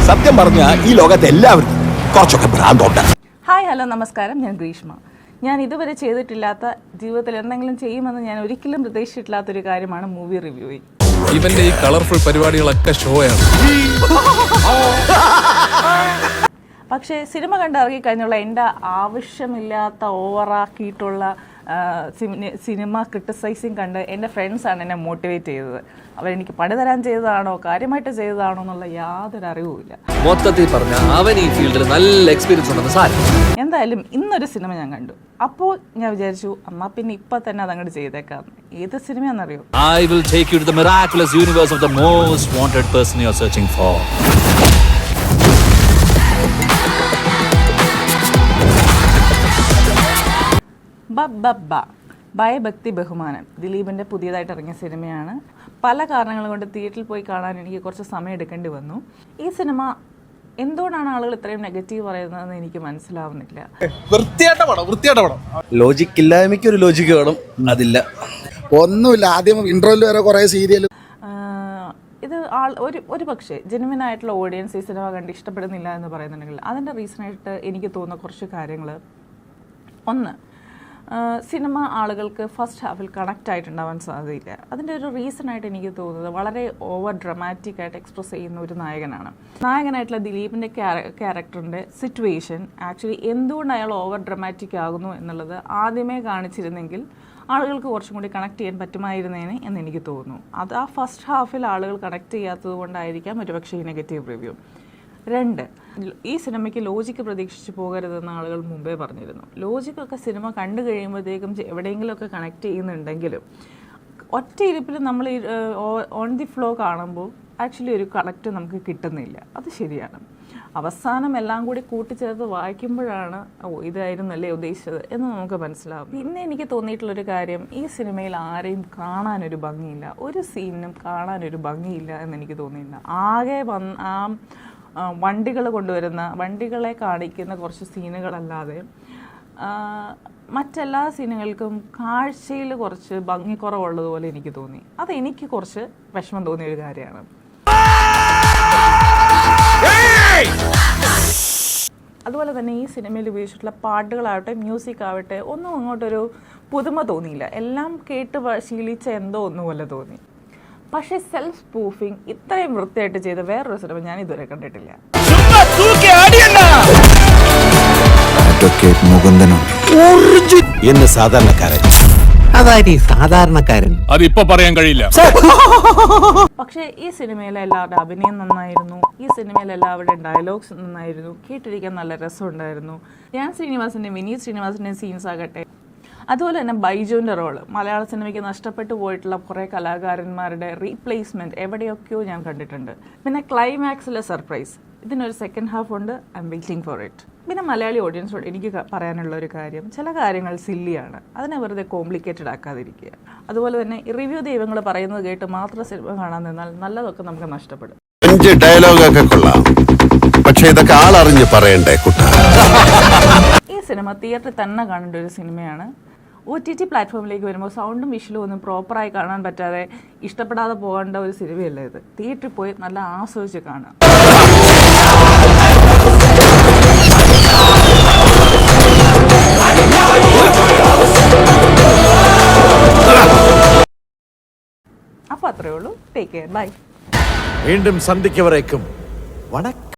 സത്യം പറഞ്ഞ ഈ ലോകത്തെ എല്ലാവർക്കും കുറച്ചൊക്കെ ഭ്രാന്തുണ്ട്. ഹായ് ഹലോ നമസ്കാരം, ഞാൻ ഗ്രീഷ്മ. ഞാൻ ഇതുവരെ ചെയ്തിട്ടില്ലാത്ത, ജീവിതത്തിൽ എന്തെങ്കിലും ചെയ്യുമെന്ന് ഞാൻ ഒരിക്കലും പ്രതീക്ഷിച്ചിട്ടില്ലാത്തൊരു കാര്യമാണ് മൂവി റിവ്യൂയിങ്. ഇവന്റെ ഈ കളർഫുൾ പരിപാടികളൊക്കെ ഷോയാണ്. പക്ഷേ സിനിമ കണ്ടിറങ്ങി കഴിഞ്ഞുള്ള എൻ്റെ ആവശ്യമില്ലാത്ത ഓവറാക്കിയിട്ടുള്ള സിനിമ ക്രിട്ടിസൈസിങ് കണ്ട് എൻ്റെ ഫ്രണ്ട്സാണ് എന്നെ മോട്ടിവേറ്റ് ചെയ്തത്. അവരെനിക്ക് പണി തരാൻ ചെയ്തതാണോ കാര്യമായിട്ട് ചെയ്തതാണോ എന്നുള്ള യാതൊരു അറിവുമില്ല. മൊത്തത്തിൽ പറഞ്ഞ അവൻ ഈ ഫീൽഡിൽ നല്ല എക്സ്പീരിയൻസ് ഉണ്ടെന്ന് സാരം. എന്തായാലും ഇന്നൊരു സിനിമ ഞാൻ കണ്ടു. അപ്പോൾ ഞാൻ വിചാരിച്ചു എന്നാൽ പിന്നെ ഇപ്പം തന്നെ അതങ്ങോട്ട് ചെയ്തേക്കാം. ഏത് സിനിമയാണെന്നറിയോ? I will take you to the miraculous universe of the most wanted person you are searching for. ഭയഭക്തി ബഹുമാനം ദിലീപിൻ്റെ പുതിയതായിട്ട് ഇറങ്ങിയ സിനിമയാണ്. പല കാരണങ്ങൾ കൊണ്ട് തിയേറ്ററിൽ പോയി കാണാൻ എനിക്ക് കുറച്ച് സമയം എടുക്കേണ്ടി വന്നു. ഈ സിനിമ എന്തുകൊണ്ടാണ് ആളുകൾ ഇത്രയും നെഗറ്റീവ് പറയുന്നതെന്ന് എനിക്ക് മനസ്സിലാവുന്നില്ല. ലോജിക് ഇല്ലായ്മയ്ക്ക് ഒരു ലോജിക്ക് വേണം, അതില്ല. ഒന്നുമില്ല. ആദ്യം ഇന്റർവെൽ വരെ കുറേ സീരിയൽ. ഇത് ഒരു പക്ഷേ ജെന്യുവിനായിട്ടുള്ള ഓഡിയൻസ് ഈ സിനിമ കണ്ട് ഇഷ്ടപ്പെടുന്നില്ല എന്ന് പറയുന്നുണ്ടെങ്കിൽ അതിൻ്റെ റീസണായിട്ട് എനിക്ക് തോന്നുന്ന കുറച്ച് കാര്യങ്ങൾ. ഒന്ന്, സിനിമ ആളുകൾക്ക് ഫസ്റ്റ് ഹാഫിൽ കണക്റ്റ് ആയിട്ടുണ്ടാവാൻ സാധ്യതയില്ല. അതിൻ്റെ ഒരു റീസണായിട്ട് എനിക്ക് തോന്നുന്നത് വളരെ ഓവർ ഡ്രമാറ്റിക് ആയിട്ട് എക്സ്പ്രസ് ചെയ്യുന്ന ഒരു നായകനാണ്. നായകനായിട്ടുള്ള ദിലീപിൻ്റെ ക്യാരക്ടറിൻ്റെ സിറ്റുവേഷൻ ആക്ച്വലി എന്തുകൊണ്ട് അയാൾ ഓവർ ഡ്രമാറ്റിക് ആകുന്നു എന്നുള്ളത് ആദ്യമേ കാണിച്ചിരുന്നെങ്കിൽ ആളുകൾക്ക് കുറച്ചും കൂടി കണക്ട് ചെയ്യാൻ പറ്റുമായിരുന്നേനെ എന്ന് എനിക്ക് തോന്നുന്നു. അത് ആ ഫസ്റ്റ് ഹാഫിൽ ആളുകൾ കണക്ട് ചെയ്യാത്തത് കൊണ്ടായിരിക്കാം ഒരുപക്ഷെ ഈ നെഗറ്റീവ് റിവ്യൂ. 2, ഈ സിനിമയ്ക്ക് ലോജിക്ക് പ്രതീക്ഷിച്ച് പോകരുതെന്ന് ആളുകൾ മുമ്പേ പറഞ്ഞിരുന്നു. ലോജിക്കൊക്കെ സിനിമ കണ്ടു കഴിയുമ്പോഴത്തേക്കും എവിടെയെങ്കിലുമൊക്കെ കണക്ട് ചെയ്യുന്നുണ്ടെങ്കിലും ഒറ്റ ഇരിപ്പിൽ നമ്മൾ ഓൺ ദി ഫ്ലോ കാണുമ്പോൾ ആക്ച്വലി ഒരു കണക്റ്റ് നമുക്ക് കിട്ടുന്നില്ല. അത് ശരിയാണ്. അവസാനം എല്ലാം കൂടി കൂട്ടിച്ചേർത്ത് വായിക്കുമ്പോഴാണ് ഇതായിരുന്നല്ലേ ഉദ്ദേശിച്ചത് എന്ന് നമുക്ക് മനസ്സിലാവും. പിന്നെ എനിക്ക് തോന്നിയിട്ടുള്ളൊരു കാര്യം, ഈ സിനിമയിൽ ആരെയും കാണാനൊരു ഭംഗിയില്ല. ഒരു സീനിനും കാണാനൊരു ഭംഗിയില്ല എന്നെനിക്ക് തോന്നിയില്ല. ആകെ വണ്ടികളെ കാണിക്കുന്ന കുറച്ച് സീനുകളല്ലാതെ മറ്റെല്ലാ സീനുകൾക്കും കാഴ്ചയിൽ കുറച്ച് ഭംഗിക്കുറവുള്ളതുപോലെ എനിക്ക് തോന്നി. അതെനിക്ക് കുറച്ച് വിഷമം തോന്നിയൊരു കാര്യമാണ്. അതുപോലെ തന്നെ ഈ സിനിമയിൽ ഉപയോഗിച്ചിട്ടുള്ള പാട്ടുകളാവട്ടെ മ്യൂസിക് ആവട്ടെ ഒന്നും അങ്ങോട്ടൊരു പുതുമ തോന്നിയില്ല. എല്ലാം കേട്ട് ശീലിച്ച എന്തോ ഒന്നുപോലെ തോന്നി. പക്ഷേ സെൽഫ് പ്രൂഫിങ് ഇത്രയും വൃത്തിയായിട്ട് ചെയ്ത വേറൊരു സിനിമ ഞാൻ ഇതുവരെ കണ്ടിട്ടില്ല. സാധാരണക്കാരൻ അതിപ്പോ പറയാൻ കഴിയില്ല. പക്ഷേ ഈ സിനിമയിലെ എല്ലാവരുടെ അഭിനയം നന്നായിരുന്നു. ഈ സിനിമയിലെ എല്ലാവരുടെ ഡയലോഗ്സ് നന്നായിരുന്നു. കേട്ടിരിക്കാൻ നല്ല രസമുണ്ടായിരുന്നു. വിനീത് ശ്രീനിവാസന്റെയും സീൻസ് ആകട്ടെ, അതുപോലെ തന്നെ ബൈജുവിൻ്റെ റോള്, മലയാള സിനിമയ്ക്ക് നഷ്ടപ്പെട്ടു പോയിട്ടുള്ള കുറേ കലാകാരന്മാരുടെ റീപ്ലേസ്മെൻറ്റ് എവിടെയൊക്കെയോ ഞാൻ കണ്ടിട്ടുണ്ട്. പിന്നെ ക്ലൈമാക്സിലെ സർപ്രൈസ്, ഇതിനൊരു സെക്കൻഡ് ഹാഫ് ഉണ്ട്. I M waiting for it. പിന്നെ മലയാളി ഓഡിയൻസോട് എനിക്ക് പറയാനുള്ള ഒരു കാര്യം, ചില കാര്യങ്ങൾ സില്ലിയാണ്, അതിനെ വെറുതെ കോംപ്ലിക്കേറ്റഡ് ആക്കാതിരിക്കുക. അതുപോലെ തന്നെ റിവ്യൂ ദൈവങ്ങൾ പറയുന്നത് കേട്ട് മാത്രം സിനിമ കാണാൻ നിന്നാൽ നല്ലതൊക്കെ നമുക്ക് നഷ്ടപ്പെടും. ഡയലോഗൊക്കെ കൊള്ളാം, പക്ഷേ ഇതൊക്കെ ആളറിഞ്ഞ് പറയണ്ടേ കുട്ടാ. ഈ സിനിമ തിയേറ്ററിൽ തന്നെ കാണേണ്ട ഒരു സിനിമയാണ്. OTT പ്ലാറ്റ്ഫോമിലേക്ക് വരുമ്പോൾ സൗണ്ടും വിഷ്വലും ഒന്നും പ്രോപ്പറായി കാണാൻ പറ്റാതെ ഇഷ്ടപ്പെടാതെ പോകേണ്ട ഒരു സിനിമയല്ല ഇത്. തിയേറ്ററിൽ പോയി നല്ല ആസ്വദിച്ച് കാണാം. അപ്പോൾ അത്രയേ ഉള്ളൂ. Take care, bye. വീണ്ടും സന്ധിക്കവരേക്കും വണക്കം.